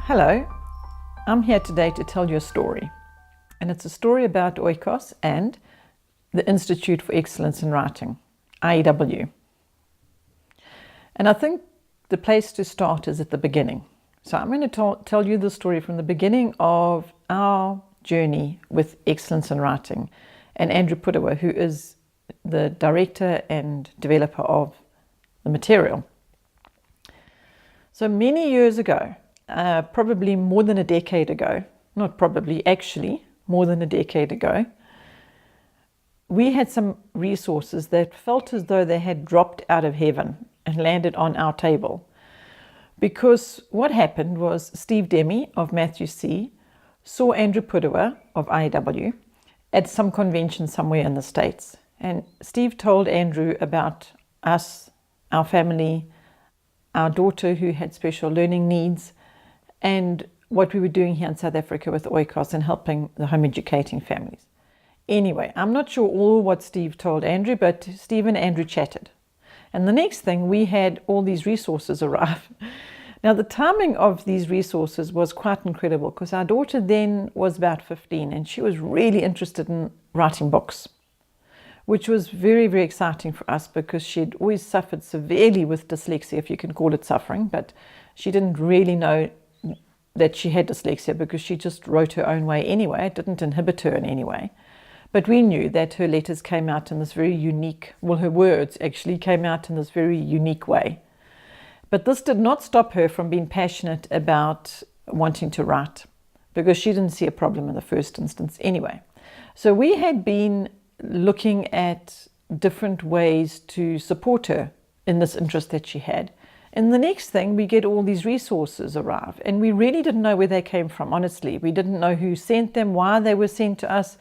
Hello, I'm here today to tell you a story, and it's a story about Oikos and the Institute for Excellence in Writing, IEW. And I think the place to start is at the beginning. So I'm going to tell you the story from the beginning of our journey with excellence in writing, and Andrew Pudewa, who is the director and developer of the material. So many years ago, probably more than a decade ago, not probably, actually more than a decade ago, we had some resources that felt as though they had dropped out of heaven and landed on our table. Because what happened was Steve Demi of Matthew C. saw Andrew Pudewa of IEW at some convention somewhere in the States. And Steve told Andrew about us, our family, our daughter who had special learning needs, and what we were doing here in South Africa with Oikos and helping the home educating families. Anyway, I'm not sure all what Steve told Andrew, but Steve and Andrew chatted. And the next thing, we had all these resources arrive. Now, the timing of these resources was quite incredible because our daughter then was about 15 and she was really interested in writing books, which was very, very exciting for us because she'd always suffered severely with dyslexia, if you can call it suffering, but she didn't really know that she had dyslexia because she just wrote her own way anyway. It didn't inhibit her in any way. But we knew that her letters came out in this very unique, well, her words actually came out in this very unique way. But this did not stop her from being passionate about wanting to write because she didn't see a problem in the first instance anyway. So we had been looking at different ways to support her in this interest that she had. And the next thing, we get all these resources arrive, and we really didn't know where they came from, honestly. We didn't know who sent them, why they were sent to us.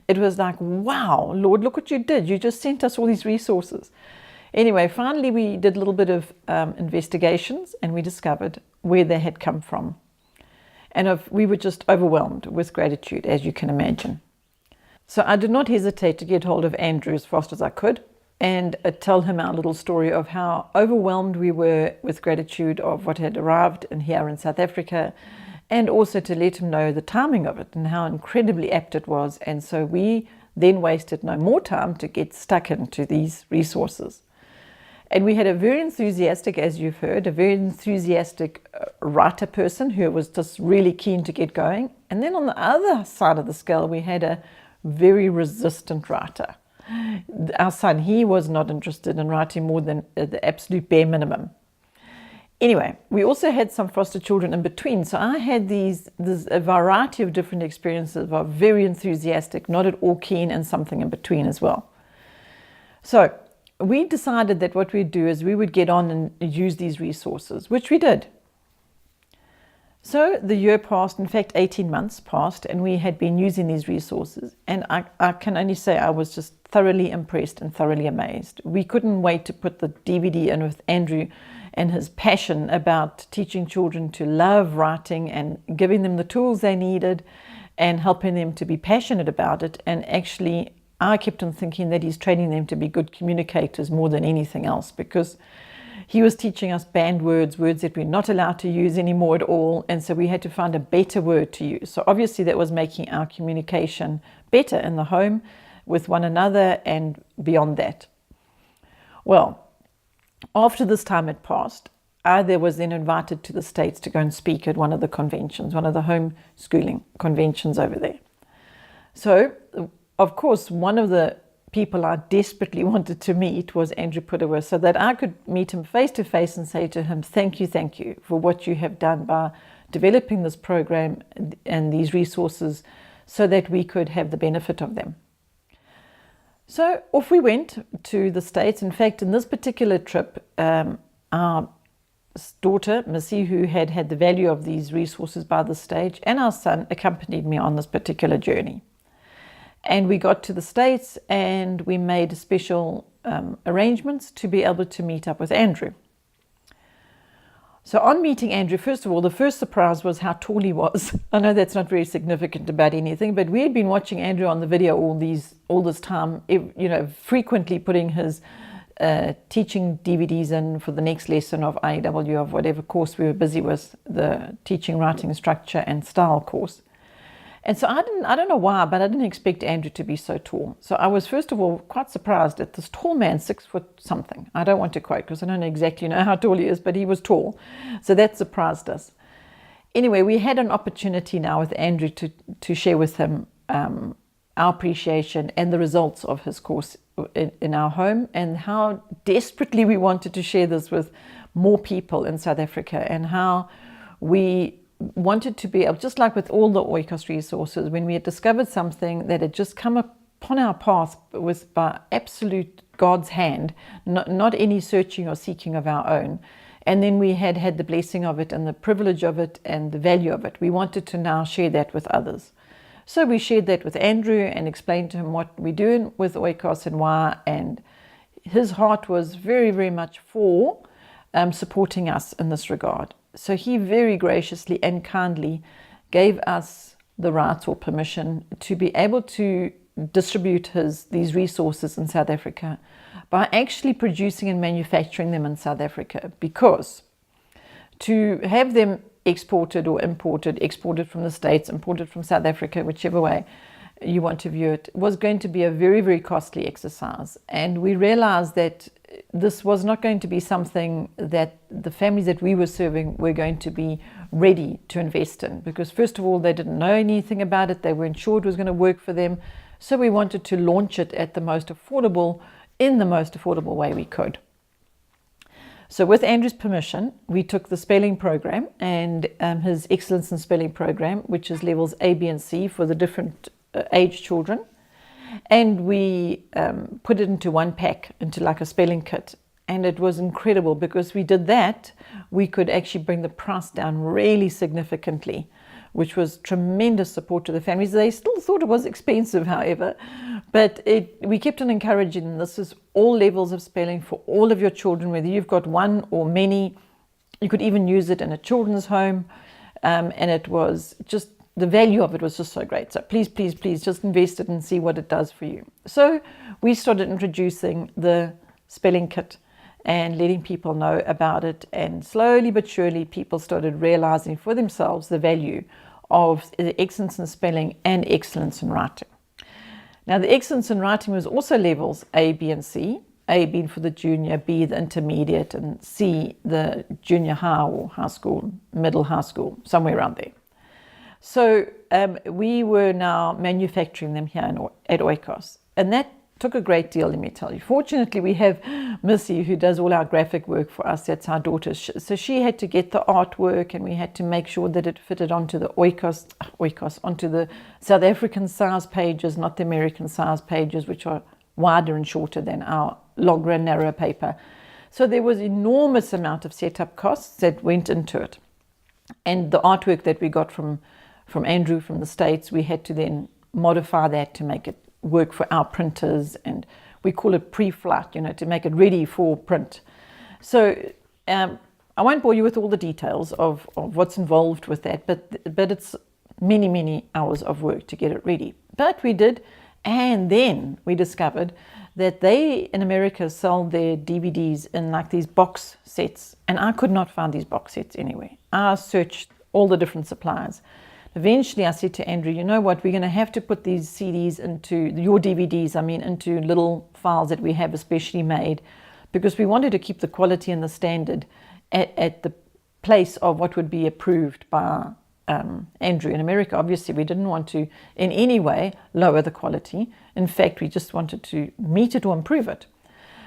It was like, wow, Lord, look what you did. You just sent us all these resources. Anyway, finally, we did a little bit of investigations, and we discovered where they had come from. And we were just overwhelmed with gratitude, as you can imagine. So I did not hesitate to get hold of Andrew as fast as I could and tell him our little story of how overwhelmed we were with gratitude of what had arrived in here in South Africa, and also to let him know the timing of it and how incredibly apt it was. And so we then wasted no more time to get stuck into these resources. And we had a very enthusiastic, as you've heard, a very enthusiastic writer person who was just really keen to get going. And then on the other side of the scale, we had a very resistant writer. Our son, he was not interested in writing more than the absolute bare minimum. Anyway, we also had some foster children in between. So I had a variety of different experiences of very enthusiastic, not at all keen, and something in between as well. So we decided that what we'd do is we would get on and use these resources, which we did. So the year passed, in fact 18 months passed, and we had been using these resources, and I can only say I was just thoroughly impressed and thoroughly amazed. We couldn't wait to put the DVD in with Andrew and his passion about teaching children to love writing and giving them the tools they needed and helping them to be passionate about it. And actually I kept on thinking that he's training them to be good communicators more than anything else, because he was teaching us banned words that we're not allowed to use anymore at all. And so we had to find a better word to use. So obviously that was making our communication better in the home with one another and beyond that. Well, after this time had passed, I was then invited to the States to go and speak at one of the conventions, one of the homeschooling conventions over there. So, of course, one of the people I desperately wanted to meet was Andrew Pudewa, so that I could meet him face to face and say to him, thank you for what you have done by developing this program and these resources so that we could have the benefit of them. So off we went to the States. In fact, in this particular trip, our daughter, Missy, who had the value of these resources by this stage, and our son accompanied me on this particular journey. And we got to the States and we made special arrangements to be able to meet up with Andrew. So on meeting Andrew, first of all, the first surprise was how tall he was. I know that's not very significant about anything, but we had been watching Andrew on the video all this time, frequently putting his teaching DVDs in for the next lesson of IEW, of whatever course we were busy with, the teaching, writing, structure and style course. And so I don't know why, but I didn't expect Andrew to be so tall. So I was, first of all, quite surprised at this tall man, 6 foot something. I don't want to quote because I don't exactly know how tall he is, but he was tall. So that surprised us. Anyway, we had an opportunity now with Andrew to share with him our appreciation and the results of his course in our home, and how desperately we wanted to share this with more people in South Africa, and how we wanted to be able, just like with all the Oikos resources, when we had discovered something that had just come upon our path with by absolute God's hand, not any searching or seeking of our own, and then we had the blessing of it and the privilege of it and the value of it, we wanted to now share that with others. So we shared that with Andrew and explained to him what we're doing with Oikos and why, and his heart was very, very much for supporting us in this regard. So he very graciously and kindly gave us the rights or permission to be able to distribute these resources in South Africa by actually producing and manufacturing them in South Africa, because to have them exported or imported, exported from the States, imported from South Africa, whichever way you want to view it, was going to be a very, very costly exercise. And we realized that this was not going to be something that the families that we were serving were going to be ready to invest in, because first of all, they didn't know anything about it. They weren't sure it was going to work for them. So we wanted to launch it in the most affordable way we could. So with Andrew's permission, we took the spelling program and his Excellence in Spelling program, which is levels A, B, and C for the different age children. And we put it into one pack, into like a spelling kit. And it was incredible, because we did that, we could actually bring the price down really significantly, which was tremendous support to the families. They still thought it was expensive, however, but we kept on encouraging them. This is all levels of spelling for all of your children, whether you've got one or many. You could even use it in a children's home, and it was just, the value of it was just so great. So please, please, please just invest it and see what it does for you. So we started introducing the spelling kit and letting people know about it, and slowly but surely people started realizing for themselves the value of the excellence in spelling and excellence in writing. Now, the excellence in writing was also levels A, B, and C. A being for the junior, B the intermediate, and C the junior high or high school, middle high school, somewhere around there. So we were now manufacturing them here at Oikos, and that took a great deal, let me tell you. Fortunately, we have Missy, who does all our graphic work for us. That's our daughter. So she had to get the artwork, and we had to make sure that it fitted onto the Oikos, onto the South African size pages, not the American size pages, which are wider and shorter than our longer and narrow paper. So there was enormous amount of setup costs that went into it. And the artwork that we got from Andrew from the States, we had to then modify that to make it work for our printers, and we call it pre-flight, to make it ready for print. So I won't bore you with all the details of what's involved with that, but it's many, many hours of work to get it ready. But we did, and then we discovered that they in America sell their DVDs in like these box sets, and I could not find these box sets anywhere. I searched all the different suppliers. Eventually, I said to Andrew, you know what, we're going to have to put these CDs your DVDs, into little files that we have especially made, because we wanted to keep the quality and the standard at the place of what would be approved by Andrew in America. Obviously, we didn't want to in any way lower the quality. In fact, we just wanted to meet it or improve it.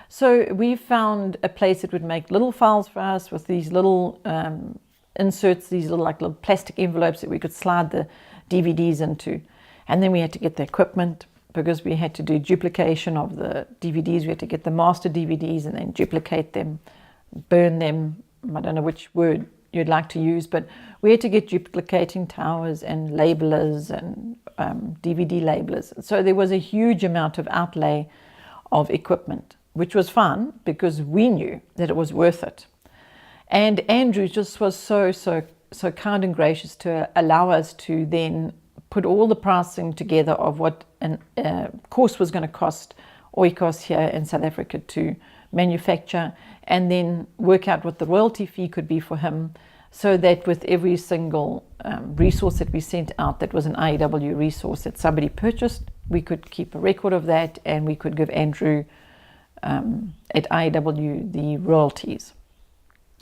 So we found a place that would make little files for us with these little inserts, these little plastic envelopes that we could slide the DVDs into. And then we had to get the equipment, because we had to do duplication of the DVDs. We had to get the master DVDs and then duplicate them, burn them. I don't know which word you'd like to use, but we had to get duplicating towers and labelers and DVD labelers. So there was a huge amount of outlay of equipment, which was fun because we knew that it was worth it. And Andrew just was so kind and gracious to allow us to then put all the pricing together of what a course was going to cost Oikos here in South Africa to manufacture, and then work out what the royalty fee could be for him, so that with every single resource that we sent out that was an IEW resource that somebody purchased, we could keep a record of that, and we could give Andrew at IEW the royalties.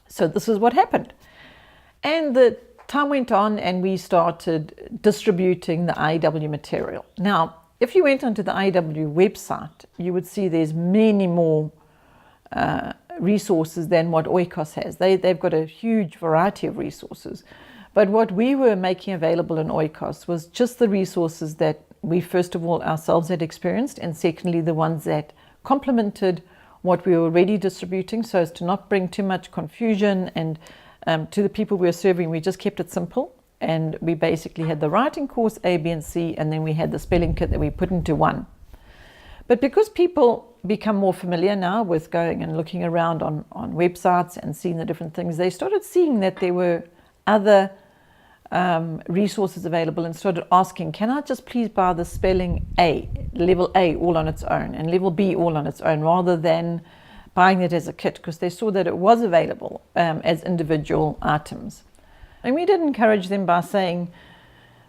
So this is what happened. And the time went on, and we started distributing the IEW material. Now, if you went onto the IEW website, you would see there's many more resources than what Oikos has. They've got a huge variety of resources. But what we were making available in Oikos was just the resources that we, first of all, ourselves had experienced, and secondly, the ones that complemented what we were already distributing, so as to not bring too much confusion. And to the people we were serving, we just kept it simple. And we basically had the writing course A, B, and C, and then we had the spelling kit that we put into one. But because people become more familiar now with going and looking around on websites and seeing the different things, they started seeing that there were other resources available, and started asking, can I just please buy the spelling A, level A all on its own, and level B all on its own, rather than buying it as a kit, because they saw that it was available as individual items. And we did encourage them by saying,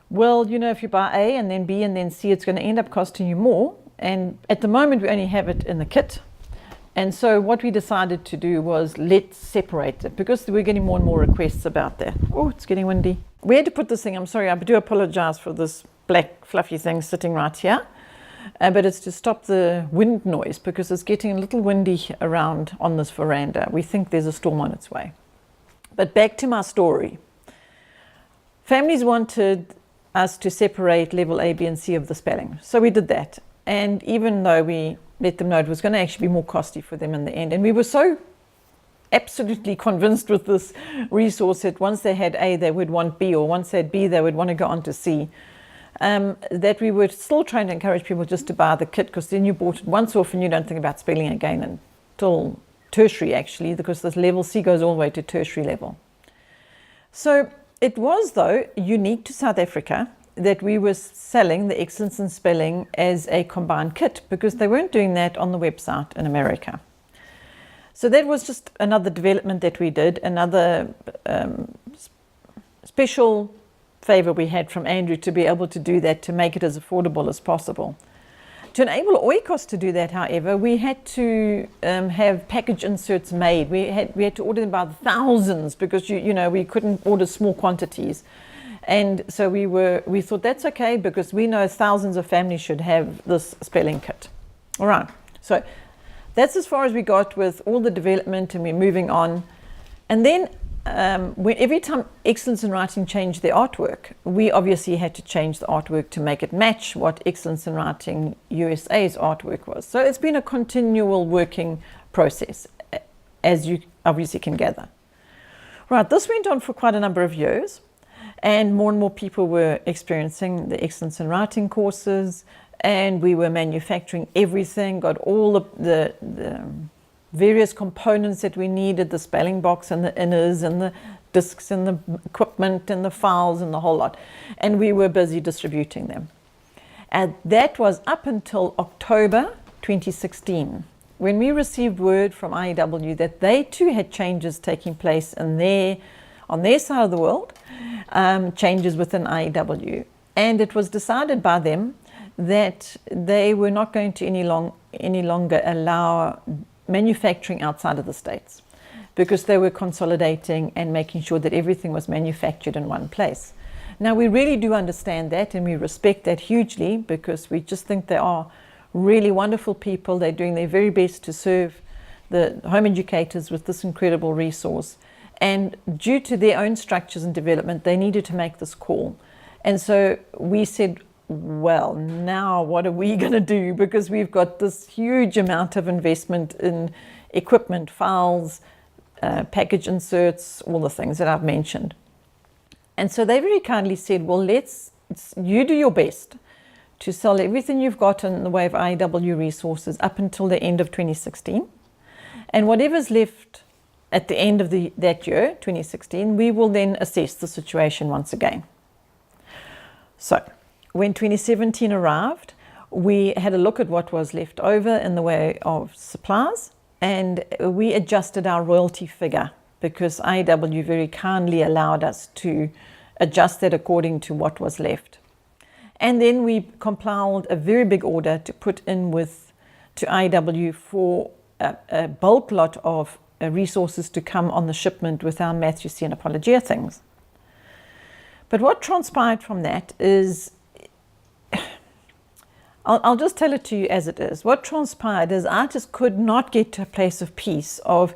well, you know, if you buy A and then B and then C, it's going to end up costing you more. And at the moment, we only have it in the kit. And so what we decided to do was, let's separate it, because we're getting more and more requests about that. Oh, it's getting windy. We had to put this thing, I'm sorry, I do apologize for this black fluffy thing sitting right here. But it's to stop the wind noise, because it's getting a little windy around on this veranda. We think there's a storm on its way. But back to my story. Families wanted us to separate level A, B, and C of the spelling. So we did that. And even though we let them know it was going to actually be more costly for them in the end, and we were so absolutely convinced with this resource that once they had A, they would want B, or once they had B, they would want to go on to C, that we were still trying to encourage people just to buy the kit, because then you bought it once off and you don't think about spelling again until tertiary, actually, because this level C goes all the way to tertiary level. So it was, though, unique to South Africa that we were selling the Excellence in Spelling as a combined kit, because they weren't doing that on the website in America. So that was just another development that we did, another special favor we had from Andrew to be able to do that, to make it as affordable as possible. To enable Oikos to do that, however, we had to have package inserts made. We had to order them by the thousands, because you know, we couldn't order small quantities. And so we thought that's okay, because we know thousands of families should have this spelling kit. All right, so that's as far as we got with all the development, and we're moving on. And then every time Excellence in Writing changed their artwork, we obviously had to change the artwork to make it match what Excellence in Writing USA's artwork was. So it's been a continual working process, as you obviously can gather. Right, this went on for quite a number of years, and more people were experiencing the Excellence in Writing courses, and we were manufacturing everything, got all the various components that we needed, the spelling box and the inners and the discs and the equipment and the files and the whole lot. And we were busy distributing them. And that was up until October 2016, when we received word from IEW that they too had changes taking place on their side of the world, changes within IEW. And it was decided by them that they were not going to any longer allow manufacturing outside of the States, because they were consolidating and making sure that everything was manufactured in one place. Now, we really do understand that, and we respect that hugely, because we just think they are really wonderful people. They're doing their very best to serve the home educators with this incredible resource. And due to their own structures and development, they needed to make this call. And so we said, well, now what are we going to do? Because we've got this huge amount of investment in equipment, files, package inserts, all the things that I've mentioned. And so they very kindly said, well, you do your best to sell everything you've got in the way of IEW resources up until the end of 2016. And whatever's left at the end of that year, 2016, we will then assess the situation once again. So when 2017 arrived, we had a look at what was left over in the way of supplies, and we adjusted our royalty figure because IEW very kindly allowed us to adjust that according to what was left. And then we compiled a very big order to put in to IEW for a bulk lot of resources to come on the shipment with our Matthew C. and Apologia things. But what transpired from that is, I'll just tell it to you as it is. What transpired is I just could not get to a place of peace of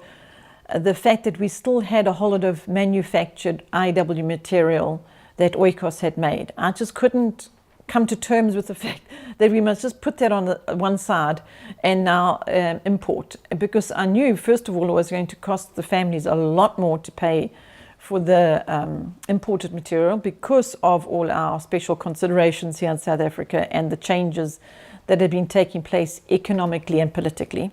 the fact that we still had a whole lot of manufactured IEW material that Oikos had made. I just couldn't come to terms with the fact that we must just put that on one side and now import, because I knew, first of all, it was going to cost the families a lot more to pay for the imported material because of all our special considerations here in South Africa and the changes that had been taking place economically and politically.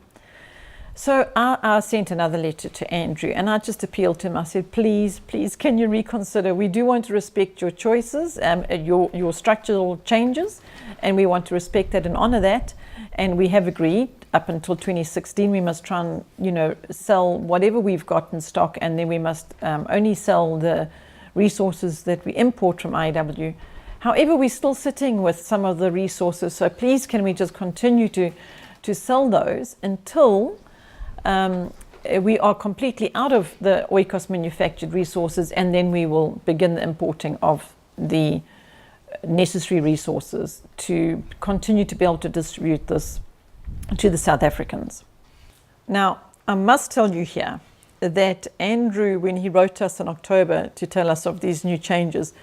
So I sent another letter to Andrew, and I just appealed to him. I said, please, can you reconsider? We do want to respect your choices, your structural changes, and we want to respect that and honor that. And we have agreed up until 2016, we must try and, sell whatever we've got in stock, and then we must only sell the resources that we import from IEW. However, we're still sitting with some of the resources, so please can we just continue to sell those until we are completely out of the Oikos manufactured resources, and then we will begin the importing of the necessary resources to continue to be able to distribute this to the South Africans. Now, I must tell you here that Andrew, when he wrote us in October to tell us of these new changes,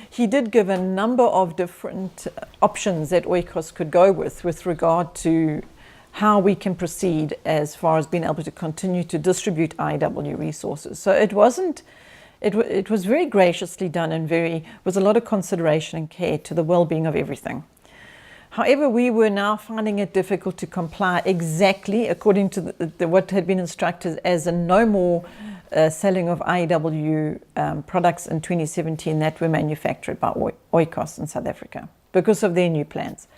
he did give a number of different options that Oikos could go with regard to how we can proceed as far as being able to continue to distribute IEW resources. So it was very graciously done and was a lot of consideration and care to the well-being of everything. However, we were now finding it difficult to comply exactly according to what had been instructed as a no more selling of IEW products in 2017 that were manufactured by Oikos in South Africa because of their new plans.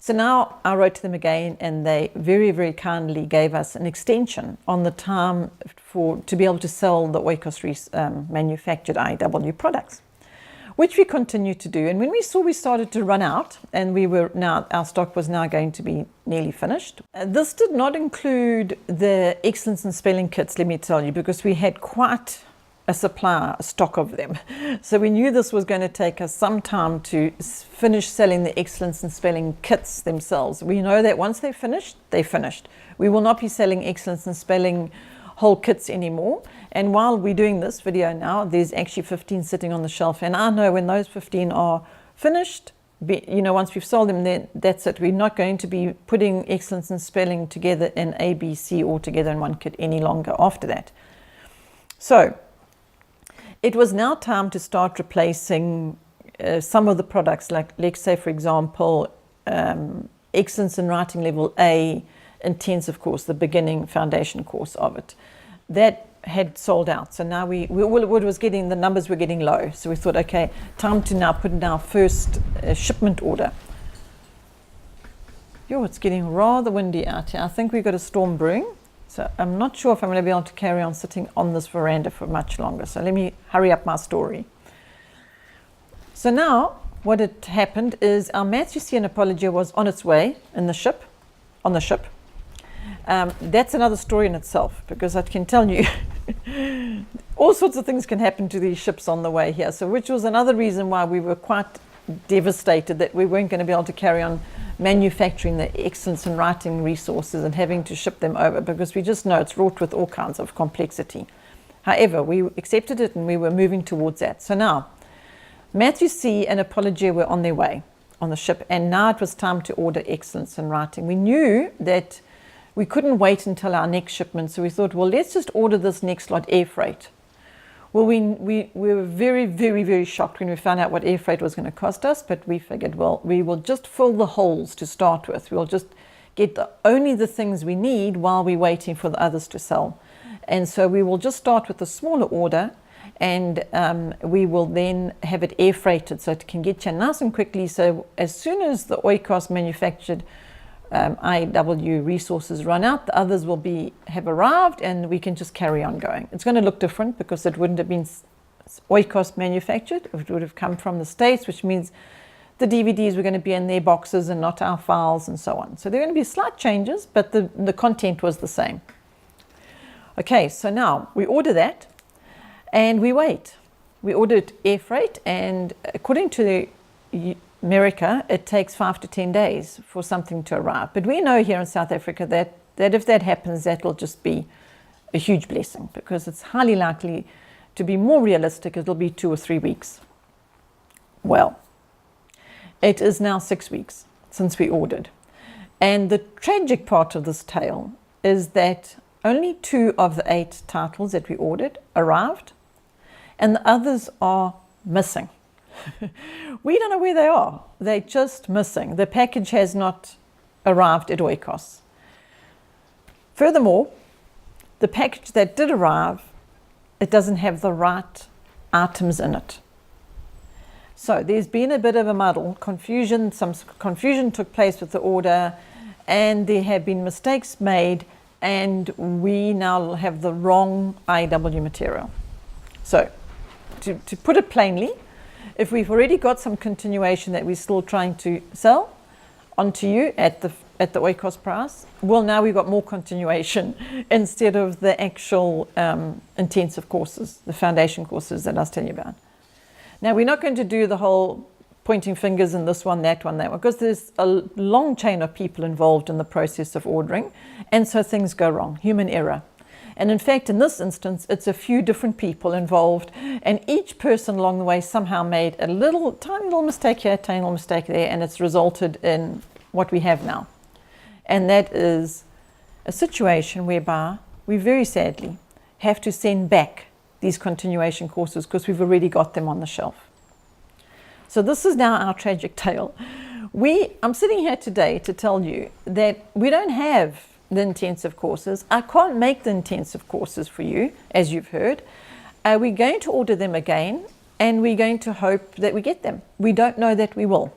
So now I wrote to them again, and they very, very kindly gave us an extension on the time to be able to sell the Oikos manufactured IEW products, which we continue to do. And when we saw we started to run out, and our stock was now going to be nearly finished. This did not include the Excellence in Spelling kits, let me tell you, because we had quite a stock of them. So we knew this was going to take us some time to finish selling the Excellence in Spelling kits themselves. We know that once they're finished, they're finished. We will not be selling Excellence in Spelling whole kits anymore. And while we're doing this video now, there's actually 15 sitting on the shelf. And I know when those 15 are finished, once we've sold them, then that's it. We're not going to be putting Excellence in Spelling together in A, B, C all together in one kit any longer after that. So it was now time to start replacing some of the products, like let's say, for example, Excellence in Writing Level A intensive course, the beginning foundation course of it. That had sold out. So now the numbers were getting low. So we thought, okay, time to now put in our first shipment order. It's getting rather windy out here. I think we've got a storm brewing. So I'm not sure if I'm going to be able to carry on sitting on this veranda for much longer. So let me hurry up my story. So now what had happened is our Matthew C. and Apologia was on its way on the ship. That's another story in itself, because I can tell you all sorts of things can happen to these ships on the way here. So which was another reason why we were quite devastated that we weren't going to be able to carry on manufacturing the Excellence in Writing resources and having to ship them over, because we just know it's wrought with all kinds of complexity. However, we accepted it and we were moving towards that. So now Matthew C. and Apologia were on their way on the ship, and now it was time to order Excellence in Writing. We knew that we couldn't wait until our next shipment, so we thought, well, let's just order this next lot air freight. Well, we were very, very, very shocked when we found out what air freight was going to cost us, but we figured, well, we will just fill the holes to start with. We'll just get only the things we need while we're waiting for the others to sell. And so we will just start with a smaller order, and we will then have it air freighted so it can get you nice and quickly. So as soon as the Oikos manufactured IEW resources run out, the others will have arrived, and we can just carry on going. It's going to look different because it wouldn't have been Oikos manufactured. It would have come from the States, which means the DVDs were going to be in their boxes and not our files and so on. So there are going to be slight changes, but the content was the same. Okay, so now we order that and we wait. We ordered air freight, and according to America, it takes 5 to 10 days for something to arrive. But we know here in South Africa that if that happens, that will just be a huge blessing, because it's highly likely to be more realistic. It'll be 2 or 3 weeks. Well, it is now 6 weeks since we ordered. And the tragic part of this tale is that only 2 of the 8 titles that we ordered arrived, and the others are missing. We don't know where they are. They're just missing. The package has not arrived at Oikos. Furthermore, the package that did arrive, it doesn't have the right items in it. So there's been a bit of a muddle, confusion. Some confusion took place with the order, and there have been mistakes made, and we now have the wrong IEW material. So to put it plainly, if we've already got some continuation that we're still trying to sell onto you at the Oikos price, well, now we've got more continuation instead of the actual intensive courses, the foundation courses that I was telling you about. Now, we're not going to do the whole pointing fingers in this one, that one, because there's a long chain of people involved in the process of ordering, and so things go wrong, human error. And in fact, in this instance, it's a few different people involved, and each person along the way somehow made a tiny little mistake here, tiny little mistake there, and it's resulted in what we have now. And that is a situation whereby we very sadly have to send back these continuation courses because we've already got them on the shelf. So this is now our tragic tale. I'm sitting here today to tell you that we don't have the intensive courses. I can't make the intensive courses for you, as you've heard. We're going to order them again, and we're going to hope that we get them. We don't know that we will.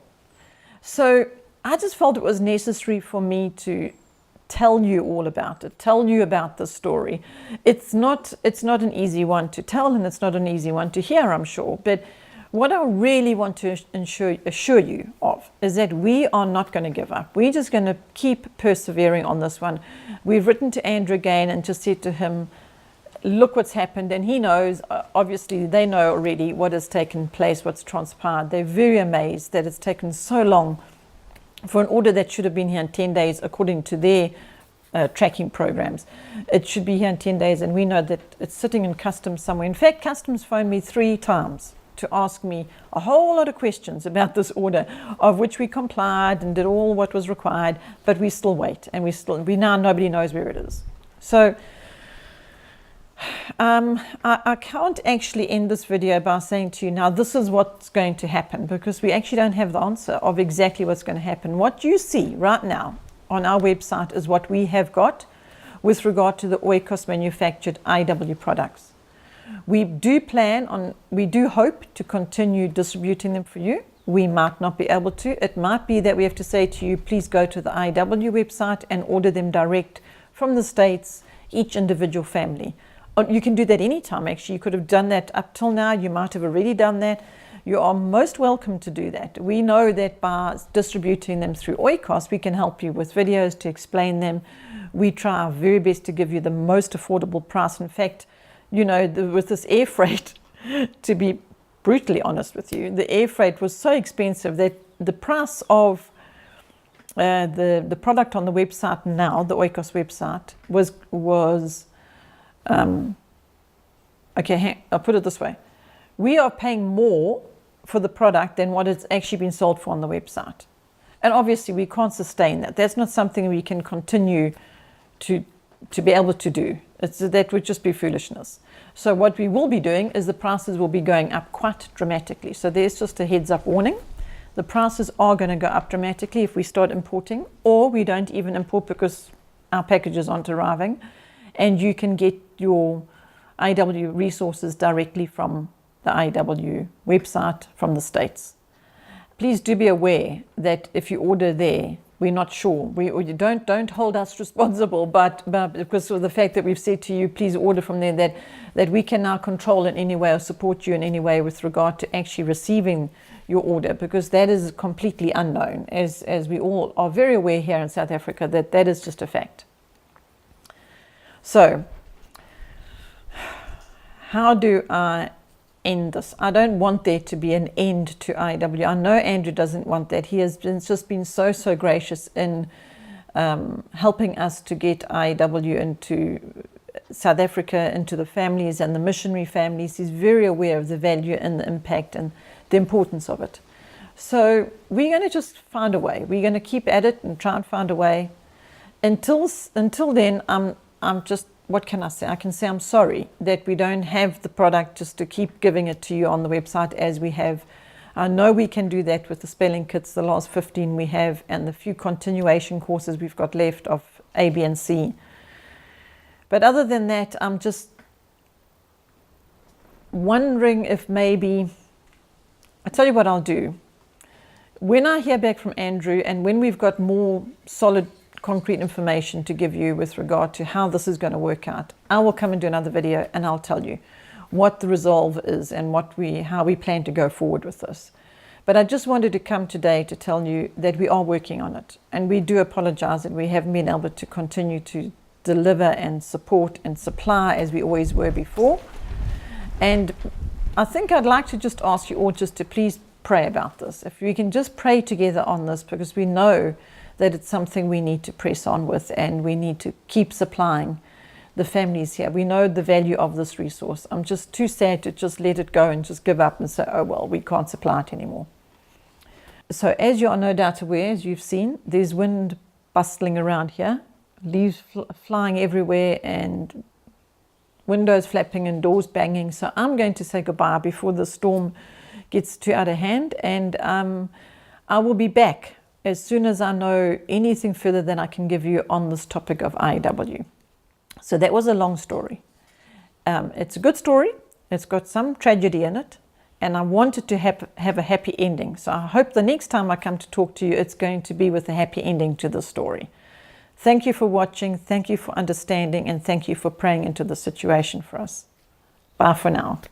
So I just felt it was necessary for me to tell you all about it, tell you about the story. It's not an easy one to tell, and it's not an easy one to hear, I'm sure. But what I really want to assure you of is that we are not going to give up. We're just going to keep persevering on this one. We've written to Andrew again and just said to him, look what's happened. And he knows, obviously they know already what has taken place, what's transpired. They're very amazed that it's taken so long for an order that should have been here in 10 days, according to their tracking programs. It should be here in 10 days, and we know that it's sitting in customs somewhere. In fact, customs phoned me 3 times to ask me a whole lot of questions about this order, of which we complied and did all what was required, but we still wait, and we now nobody knows where it is. So I can't actually end this video by saying to you, now this is what's going to happen, because we actually don't have the answer of exactly what's going to happen. What you see right now on our website is what we have got with regard to the Oikos manufactured IEW products. We do hope to continue distributing them for you. We might not be able to. It might be that we have to say to you, please go to the IEW website and order them direct from the States, each individual family. You can do that anytime, actually. You could have done that up till now. You might have already done that. You are most welcome to do that. We know that by distributing them through Oikos, we can help you with videos to explain them. We try our very best to give you the most affordable price. In fact, with this air freight, to be brutally honest with you, the air freight was so expensive that the price of the product on the website now, the Oikos website, was okay, I'll put it this way. We are paying more for the product than what it's actually been sold for on the website. And obviously we can't sustain that. That's not something we can continue to be able to do. That would just be foolishness. So what we will be doing is the prices will be going up quite dramatically. So there's just a heads up warning. The prices are going to go up dramatically if we start importing, or we don't even import because our packages aren't arriving. And you can get your IEW resources directly from the IEW website from the States. Please do be aware that if you order there, we're not sure. You don't hold us responsible, but because of the fact that we've said to you, please order from there, that we can now control in any way or support you in any way with regard to actually receiving your order, because that is completely unknown, as we all are very aware here in South Africa, that is just a fact. So, how do I end this? I don't want there to be an end to IEW. I know Andrew doesn't want that. He has just been so gracious in helping us to get IEW into South Africa, into the families and the missionary families. He's very aware of the value and the impact and the importance of it. So we're going to just find a way. We're going to keep at it and try and find a way. Until then, I'm just, what can I say? I can say I'm sorry that we don't have the product just to keep giving it to you on the website as we have. I know we can do that with the spelling kits, the last 15 we have, and the few continuation courses we've got left of A, B, and C. But other than that, I'm just wondering if maybe, I'll tell you what I'll do. When I hear back from Andrew and when we've got more solid concrete information to give you with regard to how this is going to work out, I will come and do another video and I'll tell you what the resolve is and how we plan to go forward with this. But I just wanted to come today to tell you that we are working on it, and we do apologize that we haven't been able to continue to deliver and support and supply as we always were before. And I think I'd like to just ask you all just to please pray about this. If we can just pray together on this, because we know that it's something we need to press on with, and we need to keep supplying the families here. We know the value of this resource. I'm just too sad to just let it go and just give up and say, oh well, we can't supply it anymore. So as you are no doubt aware, as you've seen, there's wind bustling around here, leaves flying everywhere and windows flapping and doors banging. So I'm going to say goodbye before the storm gets too out of hand, and I will be back as soon as I know anything further than I can give you on this topic of IEW. So that was a long story. It's a good story. It's got some tragedy in it, and I wanted to have a happy ending. So I hope the next time I come to talk to you, it's going to be with a happy ending to the story. Thank you for watching. Thank you for understanding, and thank you for praying into the situation for us. Bye for now.